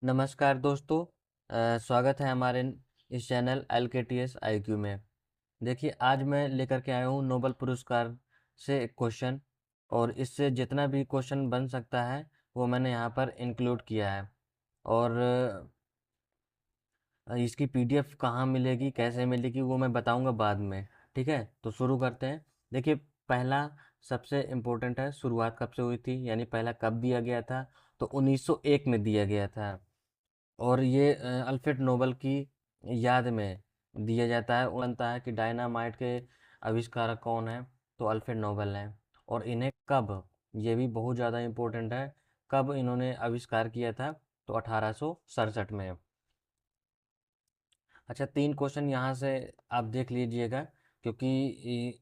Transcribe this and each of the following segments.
नमस्कार दोस्तों। स्वागत है हमारे इस चैनल LKTS IQ में। देखिए, आज मैं लेकर के आया हूँ नोबेल पुरस्कार से एक क्वेश्चन, और इससे जितना भी क्वेश्चन बन सकता है वो मैंने यहाँ पर इंक्लूड किया है। और इसकी PDF कहाँ मिलेगी, कैसे मिलेगी, वो मैं बताऊँगा बाद में। ठीक है, तो शुरू करते हैं। देखिए, पहला सबसे इम्पोर्टेंट है, शुरुआत कब से हुई थी, यानी पहला कब दिया गया था। तो 1901 में दिया गया था। और ये अल्फ्रेड नोबेल की याद में दिया जाता है। बनता है कि डायनामाइट के आविष्कारक कौन है, तो अल्फ्रेड नोबेल हैं। और इन्हें कब, ये भी बहुत ज़्यादा इम्पोर्टेंट है, कब इन्होंने आविष्कार किया था, तो 1867 में। अच्छा, 3 क्वेश्चन यहाँ से आप देख लीजिएगा, क्योंकि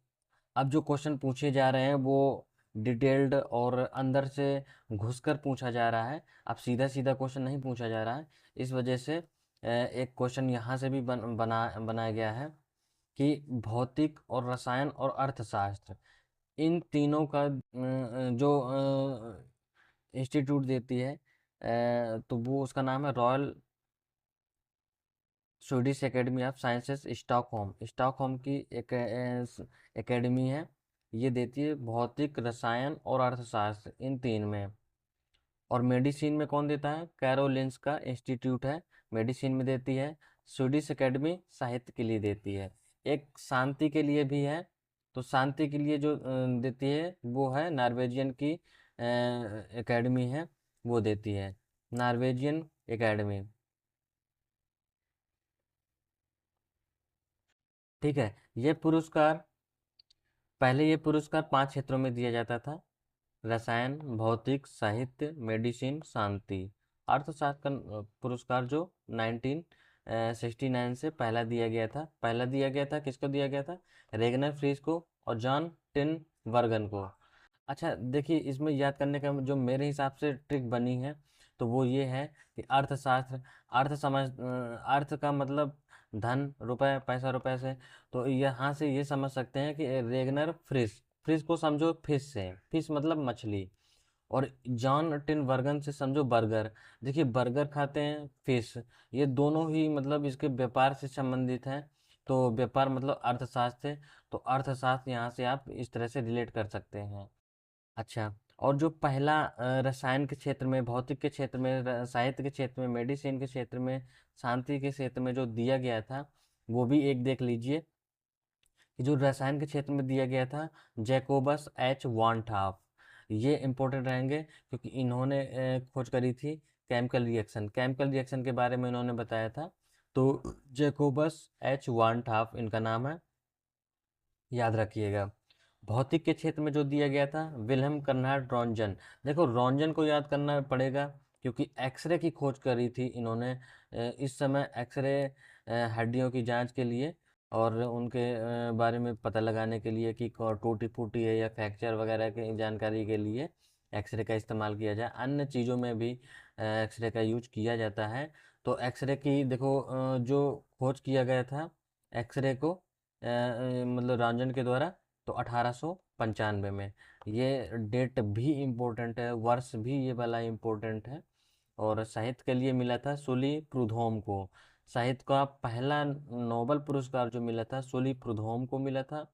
अब जो क्वेश्चन पूछे जा रहे हैं वो डिटेल्ड और अंदर से घुसकर पूछा जा रहा है। अब सीधा सीधा क्वेश्चन नहीं पूछा जा रहा है। इस वजह से एक क्वेश्चन यहाँ से भी बनाया गया है कि भौतिक और रसायन और अर्थशास्त्र, इन तीनों का जो इंस्टीट्यूट देती है, तो वो उसका नाम है royal Swedish academy of sciences Stockholm. Stockholm की एक एकेडमी है। ये देती है भौतिक, रसायन और अर्थशास्त्र, इन तीन में। और मेडिसिन में कौन देता है, कैरोलिंस का इंस्टीट्यूट है, मेडिसिन में देती है। स्वीडिश एकेडमी साहित्य के लिए देती है। एक शांति के लिए भी है, तो शांति के लिए जो देती है वो है नॉर्वेजियन की एकेडमी है, वो देती है, नॉर्वेजियन एकेडमी। ठीक है, ये पुरस्कार, पहले ये पुरस्कार 5 क्षेत्रों में दिया जाता था: रसायन, भौतिक, साहित्य, मेडिसिन, शांति। अर्थशास्त्र का पुरस्कार जो 1969 से पहला दिया गया था, किसको दिया गया था, रेगनर फ्रीज को और जॉन टिन वर्गन को। अच्छा, देखिए, इसमें याद करने का जो मेरे हिसाब से ट्रिक बनी है, तो वो ये है कि अर्थशास्त्र, अर्थ का मतलब धन, रुपए, पैसा, रुपए से। तो यहाँ से ये समझ सकते हैं कि रेगनर फ्रिश, फ्रिश को समझो फिश से, फिश मतलब मछली। और जॉन टिन वर्गन से समझो बर्गर। देखिए, बर्गर खाते हैं फिश, ये दोनों ही मतलब इसके व्यापार से संबंधित हैं। तो व्यापार मतलब अर्थशास्त्र है, तो अर्थशास्त्र यहाँ से आप इस तरह से रिलेट कर सकते हैं। अच्छा, और जो पहला रसायन के क्षेत्र में, भौतिक के क्षेत्र में, साहित्य के क्षेत्र में, मेडिसिन के क्षेत्र में, शांति के क्षेत्र में जो दिया गया था, वो भी एक देख लीजिए कि जो रसायन के क्षेत्र में दिया गया था, जैकोबस एच वानटॉप। ये इंपॉर्टेंट रहेंगे क्योंकि इन्होंने खोज करी थी केमिकल रिएक्शन के बारे में इन्होंने बताया था। तो जैकोबस एच वानटॉप इनका नाम है, याद रखिएगा। भौतिक के क्षेत्र में जो दिया गया था, विल्हेम कन्राड रॉन्जन। देखो, रॉन्जन को याद करना पड़ेगा क्योंकि एक्सरे की खोज करी थी इन्होंने। इस समय एक्सरे हड्डियों की जांच के लिए और उनके बारे में पता लगाने के लिए कि टूटी फूटी है या फ्रैक्चर वगैरह की जानकारी के लिए एक्सरे का इस्तेमाल किया जाए। अन्य चीज़ों में भी एक्सरे का यूज किया जाता है। तो एक्सरे की देखो, जो खोज किया गया था एक्सरे को, मतलब रॉन्जन के द्वारा, तो 1895 में। ये डेट भी इम्पोर्टेंट है, वर्ष भी ये वाला इम्पोर्टेंट है। और साहित्य के लिए मिला था सुली प्रुधोम को। साहित्य का पहला नोबेल पुरस्कार जो मिला था, सुली प्रुधोम को मिला था।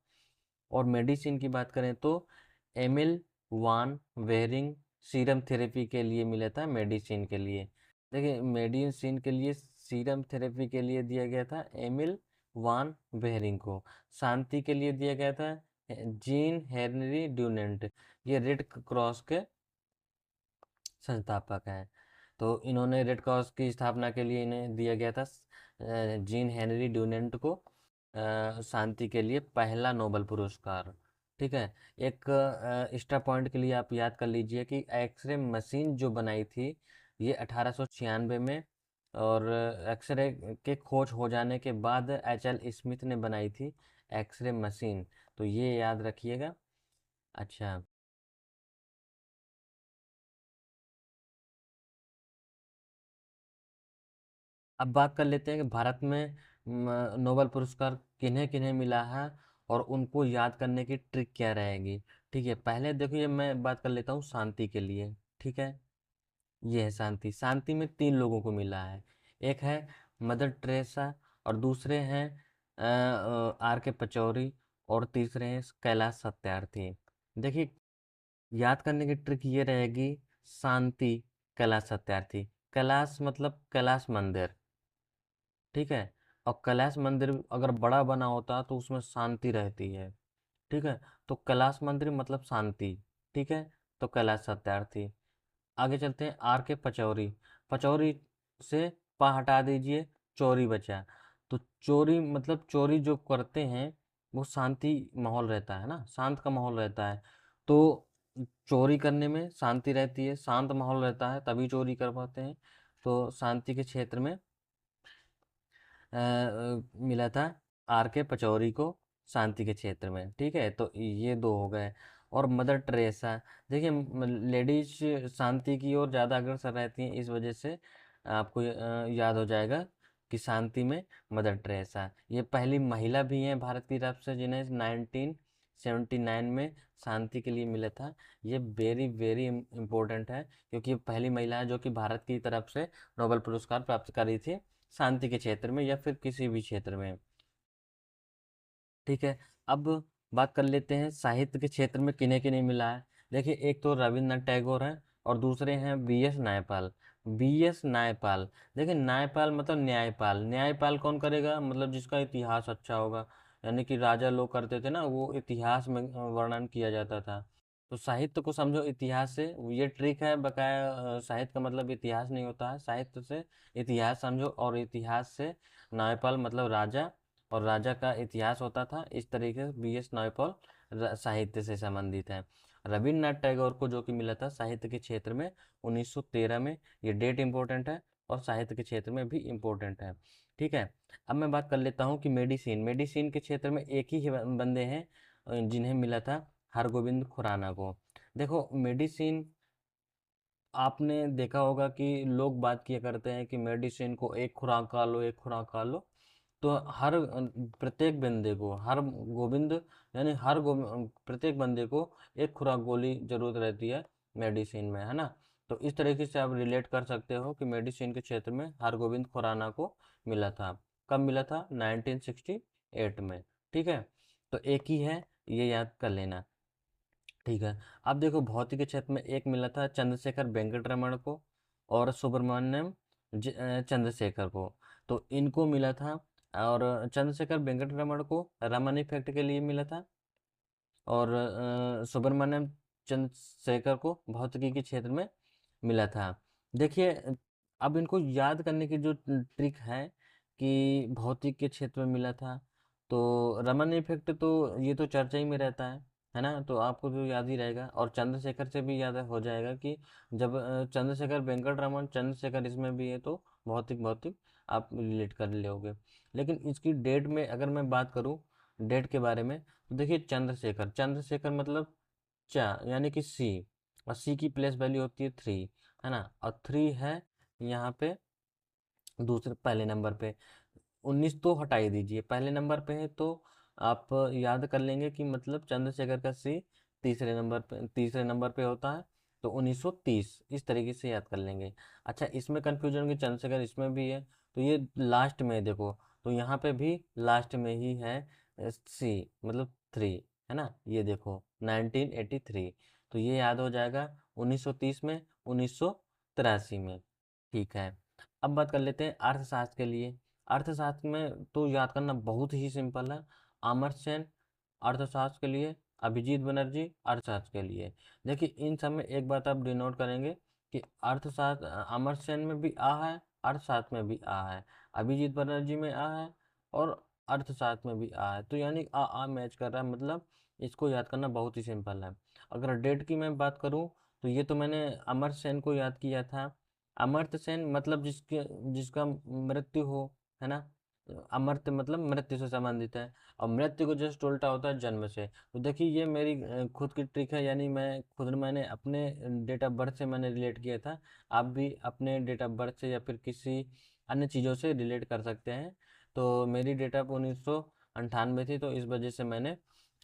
और मेडिसिन की बात करें तो एमिल वान वेरिंग, सीरम थेरेपी के लिए मिला था, मेडिसिन के लिए। देखिए, मेडिसिन के लिए, सीरम थेरेपी के लिए दिया गया था एमिल वान वेरिंग को। शांति के लिए दिया गया था जीन हेनरी ड्यूनेंट, ये रेड क्रॉस के संस्थापक हैं। तो इन्होंने रेड क्रॉस की स्थापना के लिए इन्हें दिया गया था जीन हेनरी ड्यूनेंट को शांति के लिए पहला नोबेल पुरस्कार। ठीक है, एक एक्स्ट्रा पॉइंट के लिए आप याद कर लीजिए कि एक्सरे मशीन जो बनाई थी ये 1896 में, और एक्सरे के खोज हो जाने के बाद HL स्मिथ ने बनाई थी एक्सरे मशीन, तो ये याद रखिएगा। अच्छा, अब बात कर लेते हैं कि भारत में नोबेल पुरस्कार किन्हें किन्हें मिला है और उनको याद करने की ट्रिक क्या रहेगी। ठीक है, पहले देखिए, मैं बात कर लेता हूँ शांति के लिए। ठीक है, ये है शांति। शांति में 3 लोगों को मिला है। एक है मदर टेरेसा, और दूसरे हैं आर के पचौरी, और तीसरे हैं कैलाश सत्यार्थी। देखिए, याद करने की ट्रिक ये रहेगी, शांति, कैलाश सत्यार्थी। कैलाश मतलब कैलाश मंदिर, ठीक है। और कैलाश मंदिर अगर बड़ा बना होता तो उसमें शांति रहती है, ठीक है। तो कैलाश मंदिर मतलब शांति, ठीक है। तो कैलाश सत्यार्थी। आगे चलते हैं, आर के पचौरी। पचौरी से पा हटा दीजिए, चोरी बचा। तो चोरी मतलब चोरी जो करते हैं वो शांति माहौल रहता है ना, शांत का माहौल रहता है। तो चोरी करने में शांति रहती है, शांत माहौल रहता है, तभी चोरी कर पाते हैं। तो शांति के क्षेत्र में मिला था आर के पचौरी को, शांति के क्षेत्र में, ठीक है। तो ये 2 हो गए। और मदर टेरेसा, देखिए लेडीज शांति की ओर ज़्यादा अग्रसर रहती हैं, इस वजह से आपको याद हो जाएगा कि शांति में मदर टेरेसा। ये पहली महिला भी हैं भारत की तरफ से जिन्हें 1979 में शांति के लिए मिला था। ये वेरी वेरी इम्पोर्टेंट है, क्योंकि ये पहली महिला है जो कि भारत की तरफ से नोबेल पुरस्कार प्राप्त करी थी, शांति के क्षेत्र में या फिर किसी भी क्षेत्र में, ठीक है। अब बात कर लेते हैं साहित्य के क्षेत्र में किन्हें किन्हें मिला है। देखिए, एक तो रविन्द्रनाथ टैगोर हैं, और दूसरे हैं B S Naipaul. B S Naipaul, देखिए नायपाल मतलब न्यायपाल। न्यायपाल कौन करेगा, मतलब जिसका इतिहास अच्छा होगा, यानी कि राजा लोग करते थे ना, वो इतिहास में वर्णन किया जाता था। तो साहित्य को समझो इतिहास से, ये ट्रिक है बकाया। साहित्य का मतलब इतिहास नहीं होता है, साहित्य से इतिहास समझो, और इतिहास से नायपाल मतलब राजा, और राजा का इतिहास होता था। इस तरीके से बी एस नायपॉल साहित्य से संबंधित है। रविन्द्रनाथ टैगोर को जो कि मिला था साहित्य के क्षेत्र में 1913 में, ये डेट इंपॉर्टेंट है, और साहित्य के क्षेत्र में भी इम्पोर्टेंट है, ठीक है। अब मैं बात कर लेता हूँ कि मेडिसिन, मेडिसिन के क्षेत्र में एक ही बंदे हैं जिन्हें मिला था हरगोविंद खुराना को। देखो मेडिसिन, आपने देखा होगा कि लोग बात किया करते हैं कि मेडिसिन को एक खुराक खा लो, एक खुराक खा लो। तो हर प्रत्येक बंदे को, हर गोविंद यानी प्रत्येक बंदे को एक खुराक गोली जरूरत रहती है मेडिसिन में, है ना। तो इस तरीके से आप रिलेट कर सकते हो कि मेडिसिन के क्षेत्र में हरगोविंद खुराना को मिला था। कब मिला था, 1968 में, ठीक है। तो एक ही है, ये याद कर लेना, ठीक है। अब देखो भौतिक के क्षेत्र में एक मिला था चंद्रशेखर वेंकट रमन को, और सुब्रमण्यम चंद्रशेखर को। तो इनको मिला था। और चंद्रशेखर वेंकट रमन को रमन इफेक्ट के लिए मिला था, और सुब्रमण्यम चंद्रशेखर को भौतिकी के क्षेत्र में मिला था। देखिए, अब इनको याद करने की जो ट्रिक है कि भौतिक के क्षेत्र में मिला था, तो रमन इफेक्ट तो ये तो चर्चा ही में रहता है ना, तो आपको तो याद ही रहेगा। और चंद्रशेखर से भी याद हो जाएगा कि जब चंद्रशेखर वेंकट रमन चंद्रशेखर इसमें भी है, तो भौतिक भौतिक आप रिलेट कर लोगे। लेकिन इसकी डेट में अगर मैं बात करूँ, डेट के बारे में, तो देखिए चंद्रशेखर, चंद्रशेखर मतलब चा यानी कि सी, और सी की प्लेस वैल्यू होती है 3, है ना। और 3 है यहाँ पे दूसरे पहले नंबर पे। 19 तो हटा ही दीजिए, पहले नंबर पे है, तो आप याद कर लेंगे कि मतलब चंद्रशेखर का सी तीसरे नंबर पे होता है, तो 1930 इस तरीके से याद कर लेंगे। अच्छा, इसमें कन्फ्यूजन कि चंद्रशेखर इसमें भी है, तो ये लास्ट में देखो, तो यहाँ पे भी लास्ट में ही है सी, मतलब 3, है ना। ये देखो 1983, तो ये याद हो जाएगा 1930 में, 1983 में, ठीक है। अब बात कर लेते हैं अर्थशास्त्र के लिए। अर्थशास्त्र में तो याद करना बहुत ही सिंपल है। अमर्त्य सेन अर्थशास्त्र के लिए, अभिजीत बनर्जी अर्थशास्त्र के लिए। देखिए, इन सब में एक बात आप डिनोट करेंगे कि अर्थशास्त्र अमर्त्य सेन में भी आ है, अर्थशास्त्र में भी आ है, अभिजीत बनर्जी में आ है, और अर्थशास्त्र में भी आ है। तो यानी आ मैच कर रहा है, मतलब इसको याद करना बहुत ही सिंपल है। अगर डेट की मैं बात करूँ, तो ये तो मैंने अमर्त्य सेन को याद किया था। अमर्त्य सेन मतलब जिसका मृत्यु हो, है ना। अमर्त्य मतलब मृत्यु से संबंधित है, और मृत्यु को जस्ट उल्टा होता है जन्म से। तो देखिए, ये मेरी खुद की ट्रिक है, यानी मैंने अपने डेट ऑफ बर्थ से मैंने रिलेट किया था। आप भी अपने डेट ऑफ बर्थ से या फिर किसी अन्य चीज़ों से रिलेट कर सकते हैं। तो मेरी डेट ऑफ 1998 थी, तो इस वजह से मैंने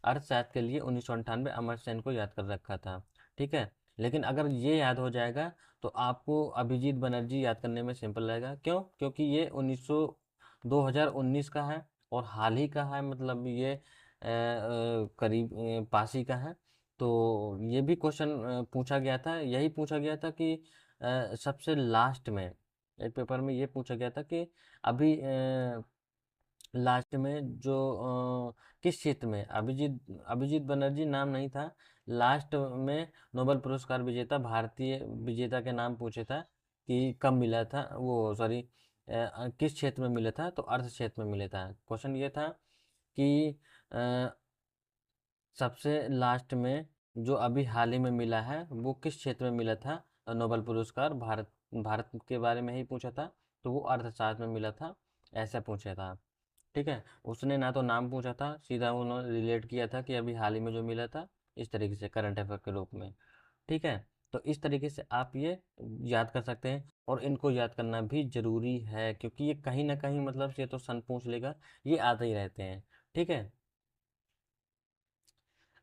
अर्थशास्त्र के लिए 1998 अमर्त्य सेन को याद कर रखा था, ठीक है। लेकिन अगर ये याद हो जाएगा, तो आपको अभिजीत बनर्जी याद करने में सिंपल रहेगा। क्यों? क्योंकि ये 2019 का है और हाल ही का है, मतलब ये करीब पास ही का है। तो ये भी क्वेश्चन पूछा गया था, यही पूछा गया था कि सबसे लास्ट में एक पेपर में ये पूछा गया था कि अभी लास्ट में जो किस क्षेत्र में अभिजीत अभिजीत बनर्जी नाम नहीं था, लास्ट में नोबेल पुरस्कार विजेता भारतीय विजेता के नाम पूछे था कि कब मिला था, वो सॉरी किस क्षेत्र में मिला था, तो अर्थ क्षेत्र में मिला था। क्वेश्चन ये था कि अ, सबसे लास्ट में जो अभी हाल ही में मिला है वो किस क्षेत्र में मिला था नोबेल पुरस्कार, भारत भारत के बारे में ही पूछा था, तो वो अर्थशास्त्र में मिला था, ऐसा पूछा था। ठीक है, उसने ना तो नाम पूछा था, सीधा उन्होंने रिलेट किया था कि अभी हाल ही में जो मिला था, इस तरीके से करंट अफेयर के रूप में। ठीक है, तो इस तरीके से आप ये याद कर सकते हैं, और इनको याद करना भी जरूरी है क्योंकि ये कहीं ना कहीं मतलब ये तो सन पूछ लेगा, ये आते ही रहते हैं। ठीक है,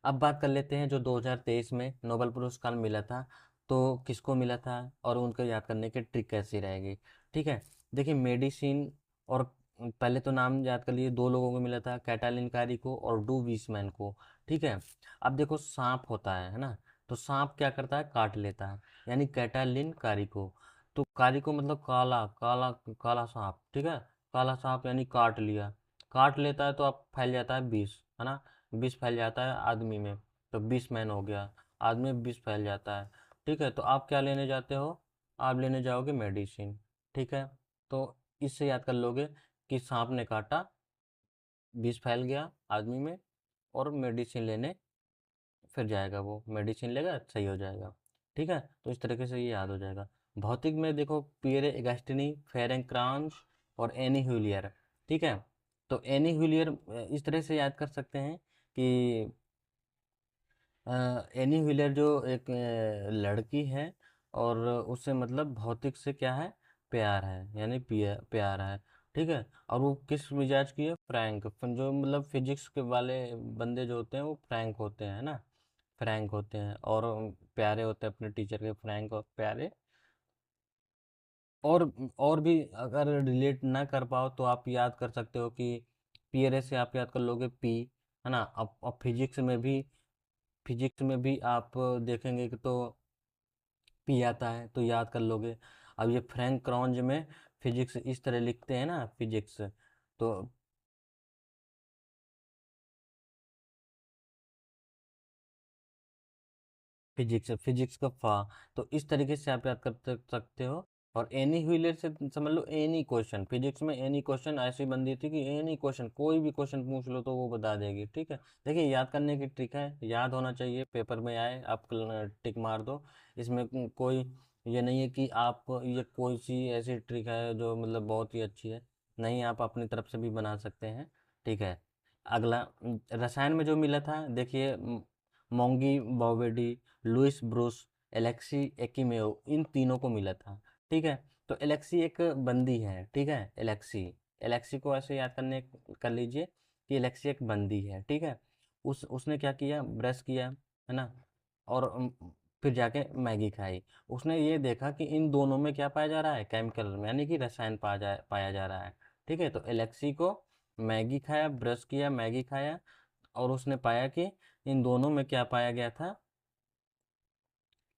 अब बात कर लेते हैं जो 2023 में नोबेल पुरस्कार मिला था, तो किसको मिला था और उनको याद करने की ट्रिक कैसी रहेगी। ठीक है, देखिए मेडिसिन और पहले तो नाम याद कर लिए, दो लोगों को मिला था, कैटालिन कारी को और डू वीसमैन को। ठीक है, अब देखो सांप होता है ना, तो सांप क्या करता है, काट लेता है, यानी कैटालिन कारी को। तो कारी को मतलब काला काला काला सांप। ठीक है, काला सांप यानी काट लिया, काट लेता है तो अब फैल जाता है विष, है ना, विष फैल जाता है आदमी में, तो विष मैन हो गया, आदमी में विष फैल जाता है। ठीक है, तो आप क्या लेने जाते हो, आप लेने जाओगे मेडिसिन। ठीक है, तो इससे याद कर लोगे कि सांप ने काटा, विष फैल गया आदमी में, और मेडिसिन लेने फिर जाएगा, वो मेडिसिन लेगा, सही हो जाएगा। ठीक है, तो इस तरीके से ये याद हो जाएगा। भौतिक में देखो पियरे अगस्टिनी, फेरेंक क्रांच और एनी हुलियर। ठीक है, तो एनी हुलियर इस तरह से याद कर सकते हैं कि एनी व्हीलर जो एक लड़की है, और उससे मतलब भौतिक से क्या है, प्यार है, यानी प्यार है। ठीक है, और वो किस मिजाज की है, फ्रैंक, जो मतलब फिजिक्स के वाले बंदे जो होते हैं वो फ्रैंक होते हैं ना, फ्रैंक होते हैं और प्यारे होते हैं अपने टीचर के, फ्रैंक और प्यारे। और और भी अगर रिलेट ना कर पाओ तो आप याद कर सकते हो कि पियरे से आप याद कर लोगे पी, है ना। अब फिजिक्स में भी आप देखेंगे कि तो पी आता है, तो याद कर लोगे। अब ये फ्रैंक क्रॉन्ज में फिजिक्स इस तरह लिखते हैं ना, फिजिक्स, तो फिजिक्स फिजिक्स का फा, तो इस तरीके से आप याद कर सकते हो। और एनी व्हीलर से समझ लो एनी क्वेश्चन, फिजिक्स में एनी क्वेश्चन ऐसी बंदी थी कि एनी क्वेश्चन, कोई भी क्वेश्चन पूछ लो तो वो बता देगी। ठीक है, देखिए याद करने की ट्रिक है, याद होना चाहिए, पेपर में आए आप टिक मार दो। इसमें कोई ये नहीं है कि आप ये कोई सी ऐसी ट्रिक है जो मतलब बहुत ही अच्छी है, नहीं, आप अपनी तरफ से भी बना सकते हैं। ठीक है, अगला रसायन में जो मिला था, देखिए मोंगी बॉवेडी, लुइस ब्रूस, एलेक्सी एकिमेओ, इन तीनों को मिला था। ठीक है, तो एलेक्सी एक बंदी है। ठीक है, एलेक्सी, एलेक्सी को ऐसे याद करने कर लीजिए कि एलेक्सी एक बंदी है। ठीक है, उसने क्या किया, ब्रश किया, है ना, और फिर जाके मैगी खाई। उसने ये देखा कि इन दोनों में क्या पाया जा रहा है, केमिकल यानी कि रसायन पाया जा रहा है। ठीक है, तो एलेक्सी को मैगी खाया, ब्रश किया, मैगी खाया, और उसने पाया कि इन दोनों में क्या पाया गया था,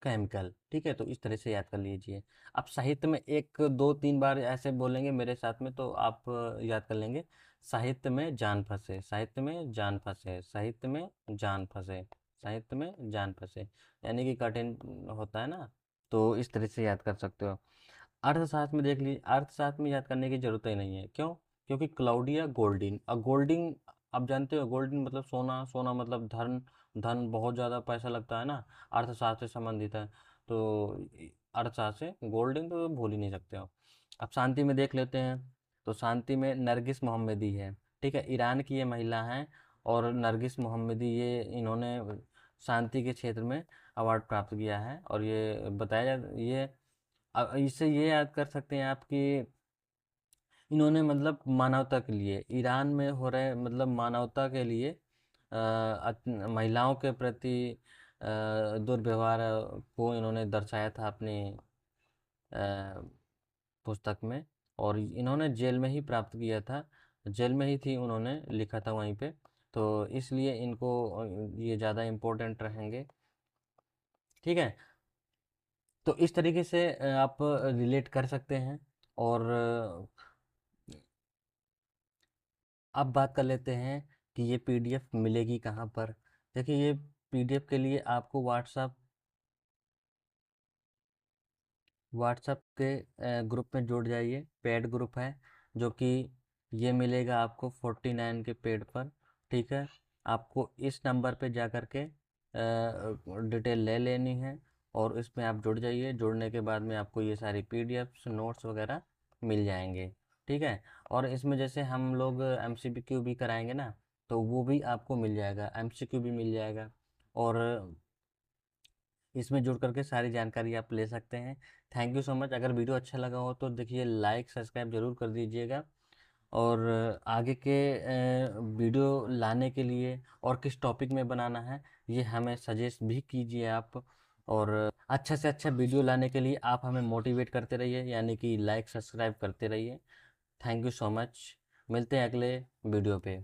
केमिकल। ठीक है, तो इस तरह से याद कर लीजिए। आप साहित्य में एक दो तीन बार ऐसे बोलेंगे मेरे साथ में तो आप याद कर लेंगे। साहित्य में जान फंसे, साहित्य में जान फंसे, साहित्य में जान फंसे, साहित्य में जान फंसे, यानी कि कठिन होता है ना, तो इस तरह से याद कर सकते हो। अर्थशास्त्र में देख लीजिए, अर्थशास्त्र में याद करने की जरूरत ही नहीं है। क्यों? क्योंकि क्लाउडिया गोल्डिन, और गोल्डिन आप जानते हो, गोल्डिन मतलब सोना, सोना मतलब धन, धन बहुत ज़्यादा पैसा लगता है ना, अर्थशास्त्र से संबंधित है। तो अर्थशास्त्र से गोल्डन तो भूल ही नहीं सकते हो। अब शांति में देख लेते हैं, तो शांति में नरगिस मोहम्मदी है। ठीक है, ईरान की ये महिला हैं, और नरगिस मोहम्मदी, ये इन्होंने शांति के क्षेत्र में अवार्ड प्राप्त किया है। और ये बताया ये इससे ये याद कर सकते हैं आप कि इन्होंने मतलब मानवता के लिए, ईरान में हो रहे मतलब मानवता के लिए महिलाओं के प्रति दुर्व्यवहार को इन्होंने दर्शाया था अपनी पुस्तक में, और इन्होंने जेल में ही प्राप्त किया था, जेल में ही थी, उन्होंने लिखा था वहीं पे, तो इसलिए इनको ये ज़्यादा इम्पोर्टेंट रहेंगे। ठीक है, तो इस तरीके से आप रिलेट कर सकते हैं। और अब बात कर लेते हैं कि ये पीडीएफ मिलेगी कहाँ पर। देखिए, ये पीडीएफ के लिए आपको व्हाट्सएप के ग्रुप में जुड़ जाइए। पेड ग्रुप है, जो कि ये मिलेगा आपको 49 के पेड पर। ठीक है, आपको इस नंबर पे जा कर के डिटेल ले लेनी है, और इसमें आप जुड़ जाइए। जुड़ने के बाद में आपको ये सारी पीडीएफ्स, नोट्स वगैरह मिल जाएंगे। ठीक है, और इसमें जैसे हम लोग एमसीक्यू भी कराएंगे ना, तो वो भी आपको मिल जाएगा, एमसीक्यू भी मिल जाएगा, और इसमें जुड़ करके सारी जानकारी आप ले सकते हैं। Thank you so much. अगर वीडियो अच्छा लगा हो तो देखिए, लाइक सब्सक्राइब जरूर कर दीजिएगा, और आगे के वीडियो लाने के लिए और किस टॉपिक में बनाना है, ये हमें सजेस्ट भी कीजिए आप। और अच्छा से अच्छा वीडियो लाने के लिए आप हमें मोटिवेट करते रहिए, यानी कि लाइक सब्सक्राइब करते रहिए। Thank you so much. मिलते हैं अगले वीडियो पे।